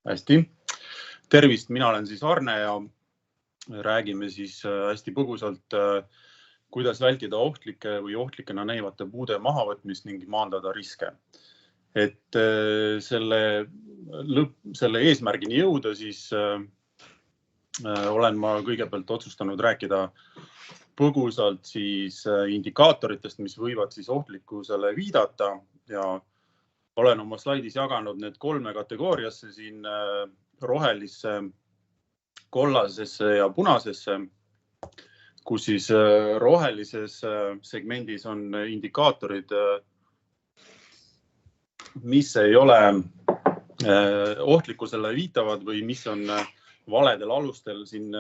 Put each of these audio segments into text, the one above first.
Hästi. Tervist, mina olen siis Arne ja räägime siis hästi põgusalt, kuidas vältida ohtlike või ohtlikena näivate puude mahavõtmist ning maandada riske. Et selle eesmärgini jõuda, siis olen ma kõigepealt otsustanud rääkida põgusalt siis indikaatoritest, mis võivad siis ohtlikkusele viidata ja olen oma slaidis jaganud need 3 kategooriasse siin rohelisse, kollasesse ja punasesse, kus siis rohelises segmendis on indikaatorid, mis ei ole ohtlikkusele viitavad või mis on valedel alustel siin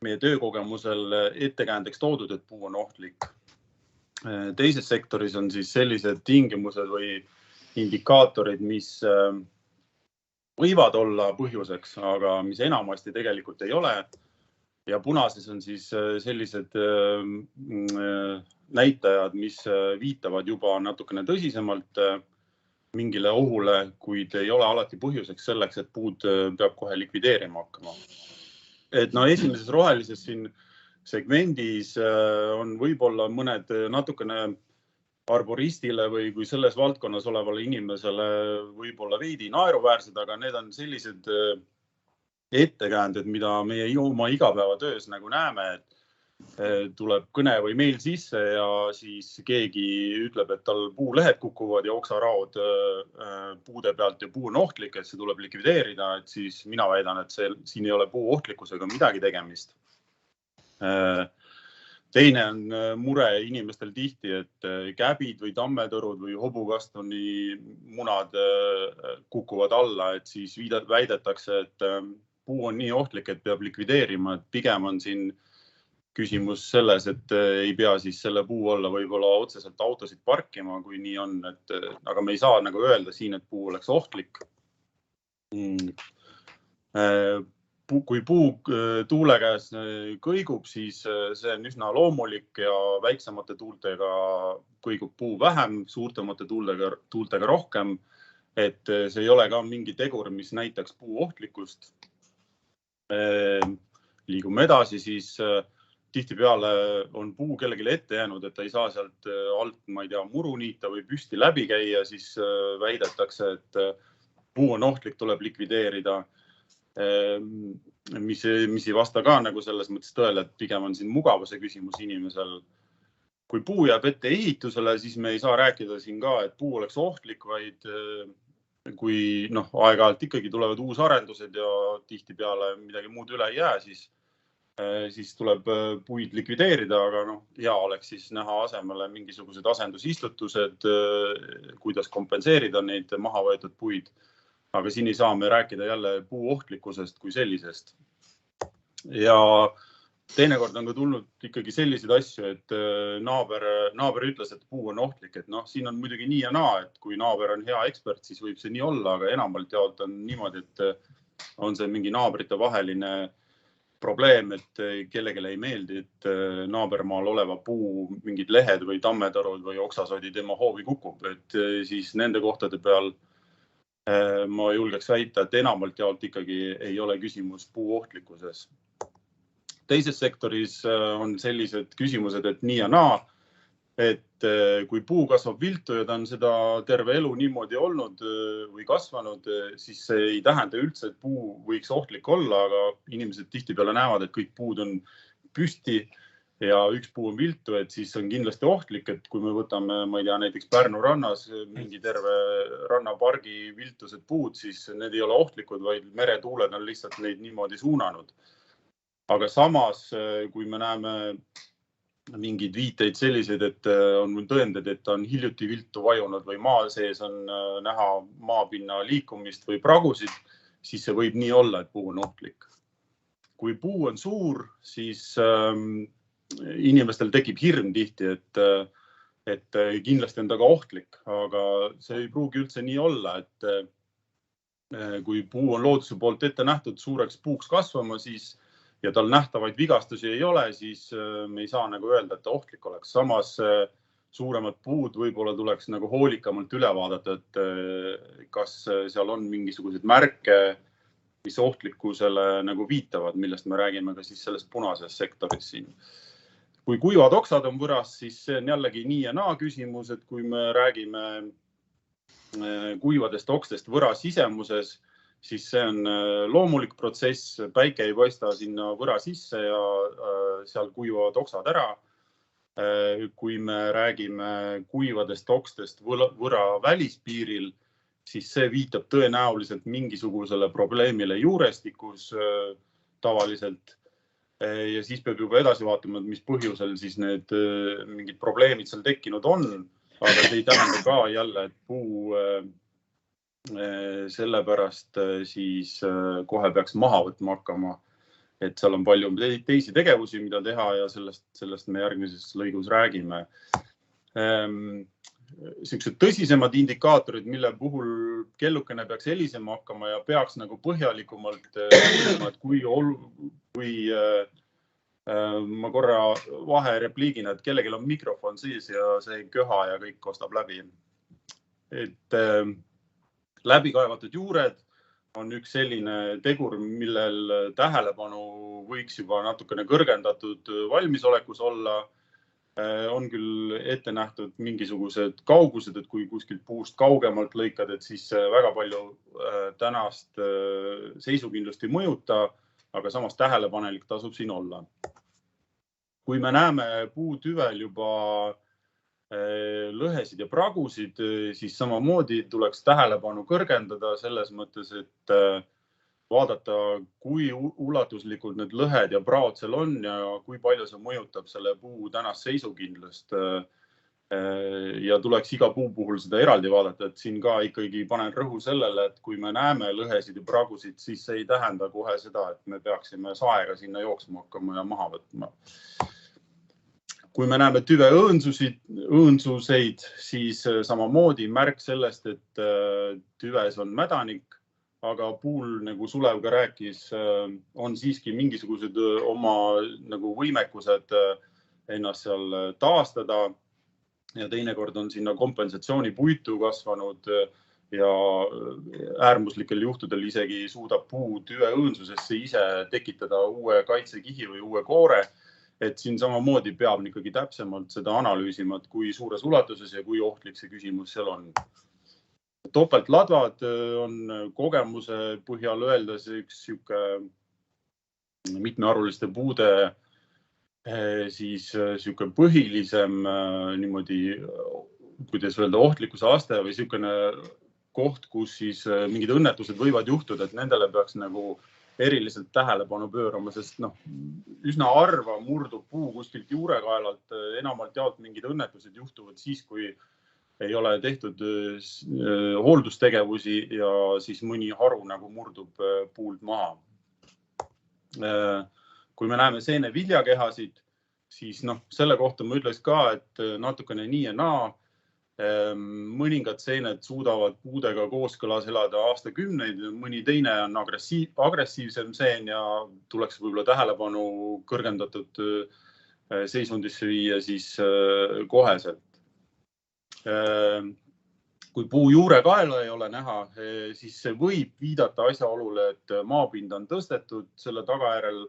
meie töökogemusel ettekäändeks toodud, et puu on ohtlik. Teises sektoris on siis sellised tingimused või indikaatorid, mis võivad olla põhjuseks, aga mis enamasti tegelikult ei ole. Ja punases on siis sellised näitajad, mis viitavad juba natukene tõsisemalt mingile ohule, kuid ei ole alati põhjuseks selleks, et puud peab kohe likvideerima hakkama. Et esimeses rohelises siin segmendis on võib-olla mõned natukene arboristile või kui selles valdkonnas olevale inimesele võib-olla veidi naeruväärsed, aga need on sellised ettekäänded, mida meie oma igapäevatöös nagu näeme, et tuleb kõne või meil sisse ja siis keegi ütleb, et tal puulehed kukuvad ja oksaraod puude pealt ja puu on ohtlik, et see tuleb likvideerida, et siis mina väidan, et siin ei ole puu ohtlikkusega midagi tegemist. Teine on mure inimestel tihti, et käbid või tammetõrud või hobukastoni munad kukuvad alla, et siis väidetakse, et puu on nii ohtlik, et peab likvideerima, et pigem on siin küsimus selles, et ei pea siis selle puu alla võib-olla otseselt autosid parkima, kui nii on, aga me ei saa nagu öelda siin, et puu oleks ohtlik. Kui puu tuule käes kõigub, siis see on üsna loomulik ja väiksemate tuultega kõigub puu vähem, suurtemate tuultega rohkem. Et see ei ole ka mingi tegur, mis näitaks puu ohtlikkust. Liigume edasi, siis tihtipeale on puu kellelegi ette jäänud, et ta ei saa sealt alt, ma ei tea, muru niita või püsti läbi käia, siis väidetakse, et puu on ohtlik, tuleb likvideerida. Mis ei vasta ka nagu selles mõttes tõele, et pigem on siin mugavuse küsimus inimesel. Kui puu jääb ette ehitusele, siis me ei saa rääkida siin ka, et puu oleks ohtlik, vaid kui aeg-ajalt ikkagi tulevad uusarendused ja tihtipeale midagi muud üle ei jää, siis tuleb puid likvideerida, aga hea oleks siis näha asemele mingisugused asendusistutused, kuidas kompenseerida neid maha võetud puid. Aga siin ei saa me rääkida jälle puu ohtlikkusest kui sellisest. Ja teinekord on ka tulnud ikkagi selliseid asju, et naaber ütles, et puu on ohtlik. Et siin on muidugi nii ja naa, et kui naaber on hea ekspert, siis võib see nii olla, aga enamalt jaolt on niimoodi, et on see mingi naabrite vaheline probleem, et kellelegi ei meeldi, et naabermaal oleva puu mingid lehed või tammetõrud või oksasodi tema hoovi kukub. Et siis nende kohtade peal ma julgeks väita, et enamalt jaolt ikkagi ei ole küsimus puu ohtlikkuses. Teises sektoris on sellised küsimused, et nii ja naa, et kui puu kasvab viltu ja ta on seda terve elu niimoodi olnud või kasvanud, siis see ei tähenda üldse, et puu võiks ohtlik olla, aga inimesed tihtipeale näevad, et kõik puud on püsti ja üks puu on viltu, et siis on kindlasti ohtlik, et kui me võtame, ma ei tea, näiteks Pärnu rannas mingi terve rannapargi viltused puud, siis need ei ole ohtlikud, vaid meretuuled on lihtsalt neid niimoodi suunanud. Aga samas, kui me näeme mingid viiteid selliseid, et on tõendid, et on hiljuti viltu vajunud või maa sees on näha maapinna liikumist või pragusid, siis see võib nii olla, et puu on ohtlik. Kui puu on suur, siis inimestel tekib hirm tihti, et kindlasti on ta ka ohtlik, aga see ei pruugi üldse nii olla, et kui puu on looduse poolt ette nähtud suureks puuks kasvama, siis ja tal nähtavaid vigastusi ei ole, siis me ei saa nagu öelda, et ta ohtlik oleks. Samas suuremad puud võib-olla tuleks nagu hoolikamalt üle vaadata, et kas seal on mingisuguseid märke mis ohtlikkusele nagu viitavad, millest me räägime ka siis sellest punases sektoris siin. Kui kuivad oksad on võras, siis see on jällegi nii ja naa küsimus, et kui me räägime kuivadest okstest võra sisemuses, siis see on loomulik protsess, päike ei paista sinna võra sisse ja seal kuivavad oksad ära. Kui me räägime kuivadest okstest võra välispiiril, siis see viitab tõenäoliselt mingisugusele probleemile juurestikus tavaliselt. Ja siis peab juba edasi vaatama, mis põhjusel siis need mingid probleemid seal tekkinud on, aga see ei tähenda ka jälle, et puu sellepärast siis kohe peaks maha võtma hakkama. Et seal on palju teisi tegevusi, mida teha ja sellest me järgmises lõigus räägime. Sellised tõsisemad indikaatorid, mille puhul kellukene peaks helisema hakkama ja peaks nagu põhjalikumalt uurima, et kui ma korra vaherepliigina, et kellelgi on mikrofon siis ja see köha ja kõik kostab läbi. Et läbikaevatud juured on üks selline tegur, millel tähelepanu võiks juba natukene kõrgendatud valmisolekus olla. On küll ette nähtud mingisugused kaugused, et kui kuskilt puust kaugemalt lõikad, et siis väga palju tänast seisukindlust ei mõjuta, aga samas tähelepanelik tasub siin olla. Kui me näeme puutüvel juba lõhesid ja pragusid, siis samamoodi tuleks tähelepanu kõrgendada selles mõttes, et vaadata, kui ulatuslikult need lõhed ja praod seal on ja kui palju see mõjutab selle puu tänast seisukindlust. Ja tuleks iga puu puhul seda eraldi vaadata, et siin ka ikkagi panen rõhu sellele, et kui me näeme lõhesid ja pragusid, siis see ei tähenda kohe seda, et me peaksime saega sinna jooksma hakkama ja maha võtma. Kui me näeme tüve õõnsuseid, siis samamoodi märk sellest, et tüves on mädanik, aga puul, nagu Sulev ka rääkis, on siiski mingisugused oma nagu võimekused ennast seal taastada ja teinekord on sinna kompensatsioonipuitu kasvanud ja äärmuslikel juhtudel isegi suudab puu tüve õõnsusesse ise tekitada uue kaitsekihi või uue koore. Et siin samamoodi peab ikkagi täpsemalt seda analüüsima, et kui suures ulatuses ja kui ohtlik see küsimus seal on. Topeltladvad on kogemuse põhjal öeldes üks mitmearvuliste puude siis põhilisem niimoodi, kuidas öelda, ohtlikkuse aste või selline koht, kus siis mingid õnnetused võivad juhtuda, et nendele peaks nagu eriliselt tähelepanu pöörama, sest üsna harva murdub puu kuskilt juurekaelalt, enamalt jaolt mingid õnnetused juhtuvad siis, kui ei ole tehtud hooldustegevusi ja siis mõni haru nagu murdub puult maha. Kui me näeme seene viljakehasid, siis selle kohta ma ütleks ka, et natukene nii ja naa. Mõningad seened suudavad puudega kooskõlas elada aastakümneid, mõni teine on agressiivsem seen ja tuleks võib-olla tähelepanu kõrgendatud seisundisse viia siis koheselt. Kui puu juurekaela ei ole näha, siis see võib viidata asjaolule, et maapind on tõstetud, selle tagajärel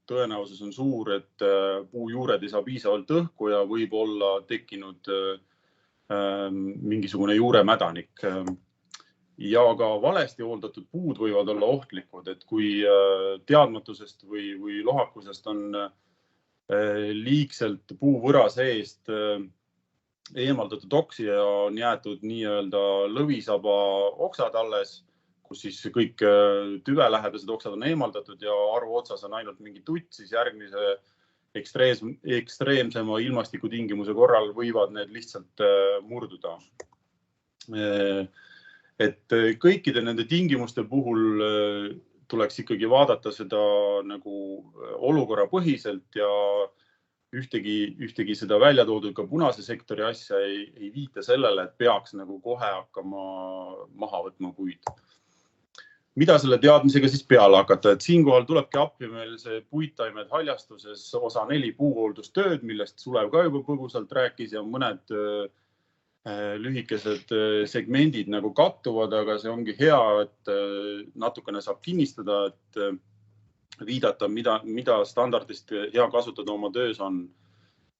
tõenäosus on suur, et puu juured ei saa piisavalt õhku ja võib olla tekkinud mingisugune juuremädanik. Ja ka valesti hooldatud puud võivad olla ohtlikud, et kui teadmatusest või lohakusest on liigselt puuvõra seest eemaldatud oksi ja on jäetud nii-öelda lõvisaba oksad alles, kus siis kõik tüvelähedased oksad on eemaldatud ja haru otsas on ainult mingi tutt, siis järgmise ekstreemsema ilmastikutingimuse korral võivad need lihtsalt murduda. Et kõikide nende tingimuste puhul tuleks ikkagi vaadata seda nagu olukorrapõhiselt ja ühtegi seda välja toodud ka punase sektori asja ei viita sellele, et peaks nagu kohe hakkama maha võtma puid. Mida selle teadmisega siis peale hakata? Et siinkohal tulebki appi meil see puittaimed haljastuses osa 4 puuhooldustööd, millest Sulev ka juba põgusalt rääkis ja mõned lühikesed segmendid nagu kattuvad, aga see ongi hea, et natukene saab kinnistada, et viidata, mida standardist hea kasutada oma töös on.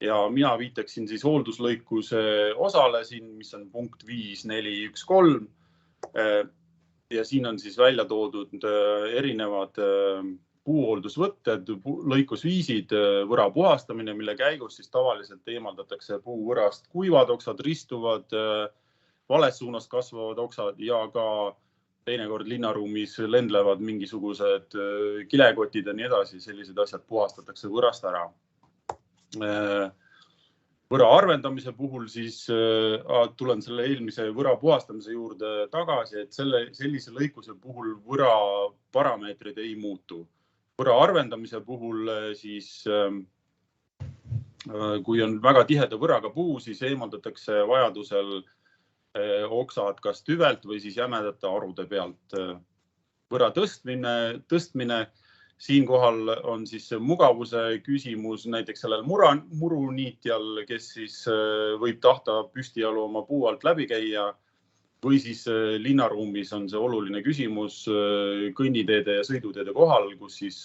Ja mina viitaksin siis hoolduslõikuse osale siin, mis on punkt 5.4.1.3. Ja siin on siis välja toodud erinevad puuhooldusvõtted, lõikusviisid, võra puhastamine, mille käigus siis tavaliselt eemaldatakse puuvõrast kuivad oksad, ristuvad, vales suunas kasvavad oksad ja ka teinekord linnaruumis lendlevad mingisugused kilekotid ja nii edasi. Sellised asjad puhastatakse võrast ära. Võra arvendamise puhul siis tulen selle eelmise võra puhastamise juurde tagasi, et sellise lõikuse puhul võra parameetrid ei muutu. Võra arvendamise puhul siis, kui on väga tiheda võraga puu, siis eemaldatakse vajadusel oksad kas tüvelt või siis jämedate arude pealt. Võra tõstmine. Siinkohal on siis mugavuse küsimus näiteks sellel muruniitjal, kes siis võib tahta püstijalu oma puu alt läbi käia või siis linnaruumis on see oluline küsimus kõnniteede ja sõiduteede kohal, kus siis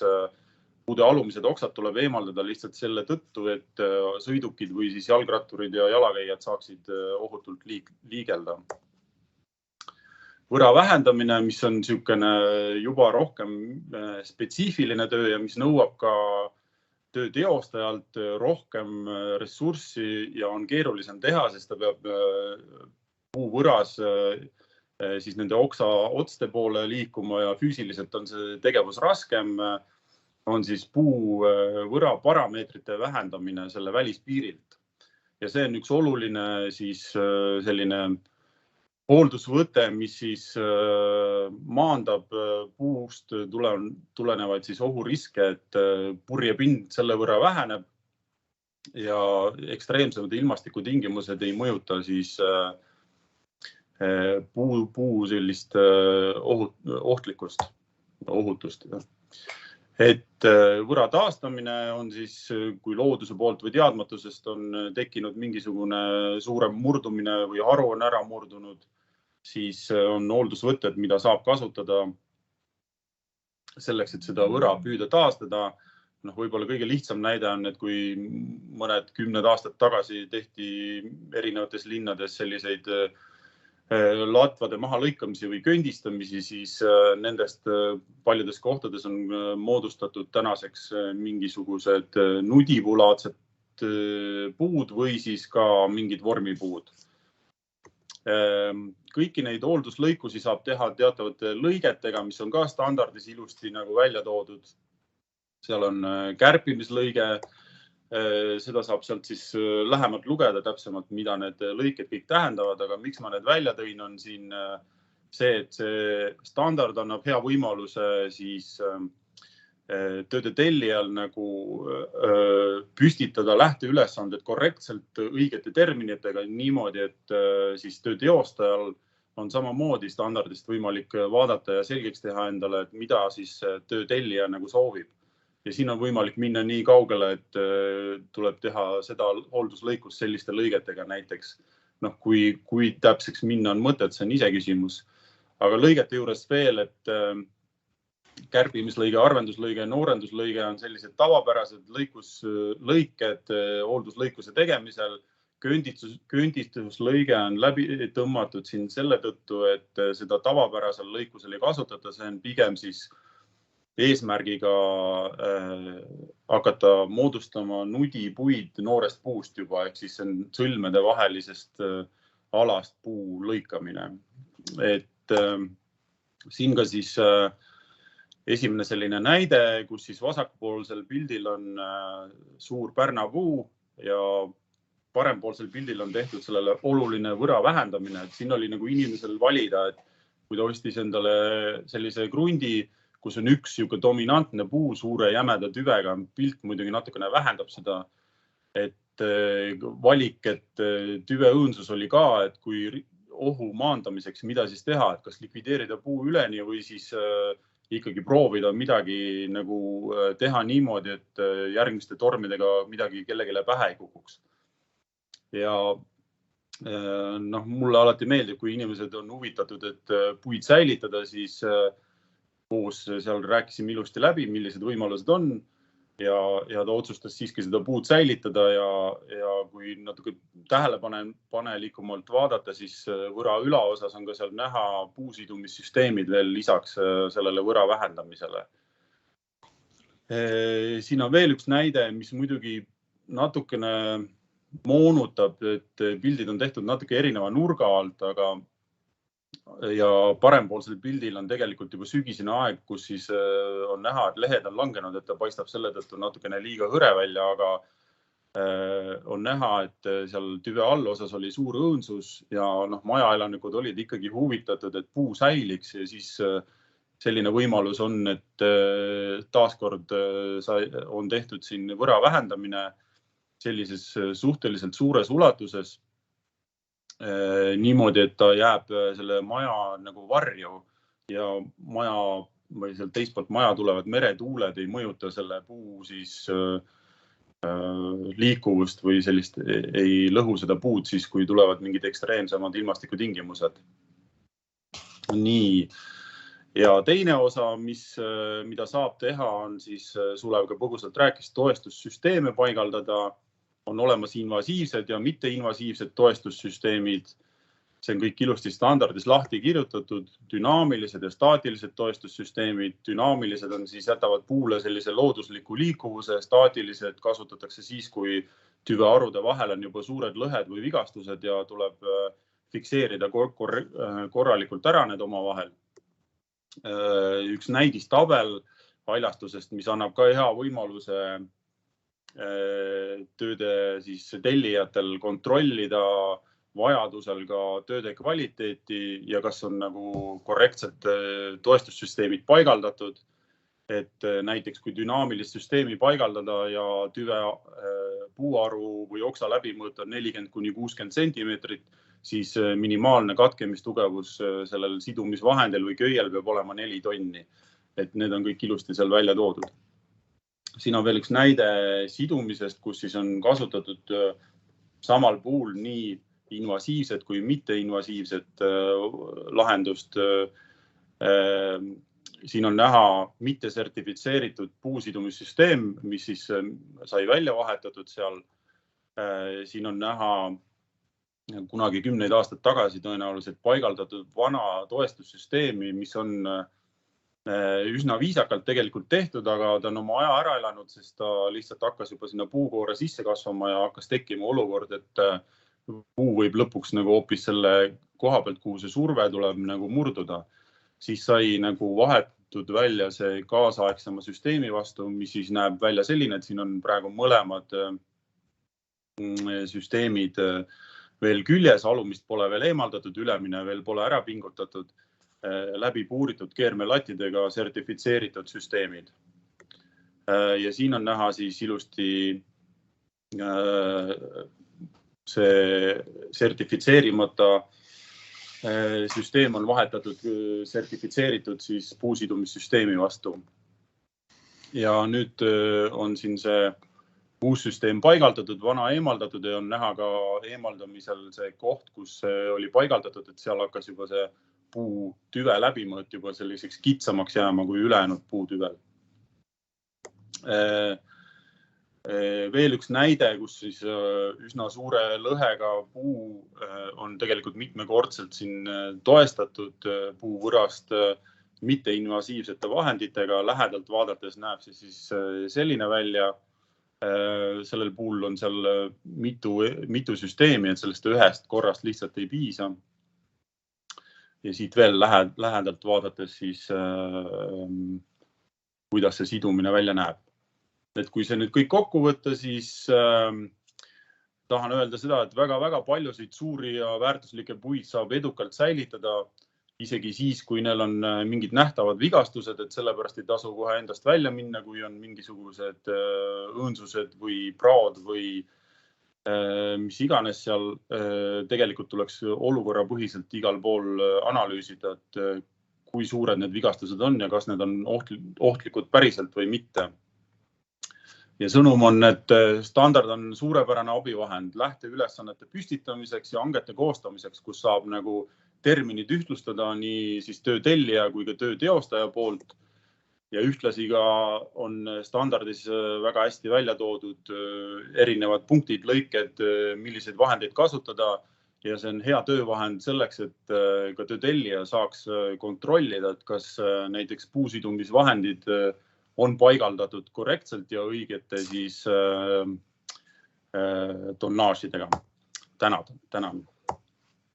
puude alumised oksad tuleb eemaldada lihtsalt selle tõttu, et sõidukid või siis jalgratturid ja jalakäijad saaksid ohutult liigelda. Võra vähendamine, mis on niisugune juba rohkem spetsiifiline töö ja mis nõuab ka töö teostajalt rohkem ressurssi ja on keerulisem teha, sest ta peab puuvõras siis nende oksa otste poole liikuma ja füüsiliselt on see tegevus raskem, on siis puuvõra parameetrite vähendamine selle välispiirilt. Ja see on üks oluline siis selline hooldusvõte, mis siis maandab puust tulenevaid siis ohuriske, et purjepind selle võrra väheneb ja ekstreemsemad ilmastikutingimused ei mõjuta siis puu sellist ohutust. Et võra taastamine on siis, kui looduse poolt või teadmatusest on tekkinud mingisugune suurem murdumine või haru on ära murdunud, siis on hooldusvõtted, mida saab kasutada selleks, et seda võra püüda taastada. Võib-olla kõige lihtsam näide on, et kui mõned 10 aastat tagasi tehti erinevates linnades selliseid latvade mahalõikamisi või köndistamisi, siis nendest paljudes kohtades on moodustatud tänaseks mingisugused nudipulaadsed puud või siis ka mingid vormipuud. Kõiki neid hoolduslõikusi saab teha teatavate lõigetega, mis on ka standardis ilusti nagu välja toodud. Seal on kärpimislõige, seda saab sealt siis lähemalt lugeda täpsemalt, mida need lõiked kõik tähendavad, aga miks ma need välja tõin, on siin see, et see standard annab hea võimaluse siis tööde tellijal nagu püstitada lähteülesanded korrektselt õigete terminitega niimoodi, et siis töö teostajal on samamoodi standardist võimalik vaadata ja selgeks teha endale, et mida siis töö tellija nagu soovib. Ja siin on võimalik minna nii kaugele, et tuleb teha seda hoolduslõikust selliste lõigetega näiteks. Kui täpseks minna on mõtet, see on ise küsimus. Aga lõigete juures veel, et kärpimislõige, arvenduslõige ja noorenduslõige on sellised tavapärased lõiked hoolduslõikuse tegemisel. Köndistuslõige on läbi tõmmatud siin selle tõttu, et seda tavapärasel lõikusel ei kasutata. See on pigem siis eesmärgiga hakata moodustama nudipuid noorest puust juba, ehk siis on sõlmede vahelisest alast puu lõikamine. Et siin ka siis esimene selline näide, kus siis vasakpoolsel pildil on suur pärnapuu ja parempoolsel pildil on tehtud sellele oluline võra vähendamine. Et siin oli nagu inimesel valida, et kui ta ostis endale sellise krundi, kus on üks dominantne puu suure jämeda tüvega, pilt muidugi natukene vähendab seda, et valik, et tüve õõnsus oli ka, et kui ohu maandamiseks, mida siis teha, et kas likvideerida puu üleni või siis ikkagi proovida midagi nagu teha niimoodi, et järgmiste tormidega midagi kellegile pähe ei kukuks. Ja Mulle alati meeldib, kui inimesed on huvitatud, et puid säilitada, siis koos seal rääkisime ilusti läbi, millised võimalused on ja ta otsustas siiski seda puud säilitada ja kui natuke tähelepanelikumalt vaadata, siis võra ülaosas on ka seal näha puusidumissüsteemid veel lisaks sellele võra vähendamisele. Siin on veel üks näide, mis muidugi natukene moonutab, et pildid on tehtud natuke erineva nurga alt, ja parempoolsel pildil on tegelikult juba sügisene aeg, kus siis on näha, et lehed on langenud, et ta paistab selle tõttu natukene liiga hõre välja, aga on näha, et seal tüve allosas oli suur õõnsus ja majaelanikud olid ikkagi huvitatud, et puu säiliks ja siis selline võimalus on, et taaskord on tehtud siin võra vähendamine sellises suhteliselt suures ulatuses niimoodi, et ta jääb selle maja nagu varju ja maja või seal teist poolt maja tulevad meretuuled ei mõjuta selle puu siis liikuvust või sellist ei lõhu seda puud siis, kui tulevad mingid ekstreemsemad ilmastikutingimused. Nii. Ja teine osa, mida saab teha, on siis Sulev ka põgusalt rääkis, toestussüsteeme paigaldada. On olemas invasiivsed ja mitteinvasiivsed toestussüsteemid. See on kõik ilusti standardis lahti kirjutatud, dünaamilised ja staatilised toestussüsteemid. Dünaamilised on siis jätavad puule sellise loodusliku liikuvuse, staatilised kasutatakse siis, kui tüvearude vahel on juba suured lõhed või vigastused ja tuleb fikseerida korralikult ära need omavahel. Üks näidistabel paljastusest, mis annab ka hea võimaluse tööde siis tellijatel kontrollida vajadusel ka tööde kvaliteeti ja kas on nagu korrektsed toestussüsteemid paigaldatud. Et näiteks kui dünaamilist süsteemi paigaldada ja tüve puuaru või oksa läbimõõt on 40–60 centimeetrit, siis minimaalne katkemistugevus sellel sidumisvahendil või köiel peab olema 4 tonni. Et need on kõik ilusti seal välja toodud. Siin on veel üks näide sidumisest, kus siis on kasutatud samal puhul nii invasiivset kui mitteinvasiivset lahendust. Siin on näha mittesertifitseeritud puusidumissüsteem, mis siis sai välja vahetatud seal. Siin on näha kunagi 10 aastat tagasi tõenäoliselt paigaldatud vana toestussüsteemi, mis on üsna viisakalt tegelikult tehtud, aga ta on oma aja ära elanud, sest ta lihtsalt hakkas juba sinna puukoore sisse kasvama ja hakkas tekkima olukord, et puu võib lõpuks nagu hoopis selle koha pealt, kuhu see surve tuleb nagu murduda. Siis sai nagu vahetud välja see kaasaegsema süsteemi vastu, mis siis näeb välja selline, et siin on praegu mõlemad süsteemid veel küljes, alumist pole veel eemaldatud, ülemine veel pole ära pingutatud. Läbi puuritud keermelattidega sertifitseeritud süsteemid. Ja siin on näha siis ilusti see sertifitseerimata süsteem on vahetatud sertifitseeritud siis puusidumissüsteemi vastu. Ja nüüd on siin see uus süsteem paigaldatud, vana eemaldatud ja on näha ka eemaldamisel see koht, kus oli paigaldatud, et seal hakkas juba see puu tüve läbimõõt juba selliseks kitsamaks jääma kui ülejäänud puutüvel. Veel üks näide, kus siis üsna suure lõhega puu on tegelikult mitmekordselt siin toestatud puuvõrast mitteinvasiivsete vahenditega. Lähedalt vaadates näeb see siis selline välja. Sellel puul on seal mitu süsteemi, et sellest ühest korrast lihtsalt ei piisa. Ja siit veel lähedalt vaadates siis, kuidas see sidumine välja näeb. Et kui see nüüd kõik kokku võtta, siis tahan öelda seda, et väga-väga paljusid suuri ja väärtuslikke puid saab edukalt säilitada, isegi siis, kui neil on mingid nähtavad vigastused, et sellepärast ei tasu kohe endast välja minna, kui on mingisugused õõnsused või praod või mis iganes seal. Tegelikult tuleks olukorra põhiselt igal pool analüüsida, et kui suured need vigastused on ja kas need on ohtlikud päriselt või mitte. Ja sõnum on, et standard on suurepärane abivahend lähteülesannete püstitamiseks ja hangete koostamiseks, kus saab nagu terminid ühtlustada nii siis töö tellija kui ka töö teostaja poolt. Ja ühtlasi ka on standardis väga hästi välja toodud erinevad punktid, lõiked, milliseid vahendeid kasutada. Ja see on hea töövahend selleks, et ka töö tellija saaks kontrollida, et kas näiteks puusidumisvahendid on paigaldatud korrektselt ja õigete siis tonnaažidega. Tänan.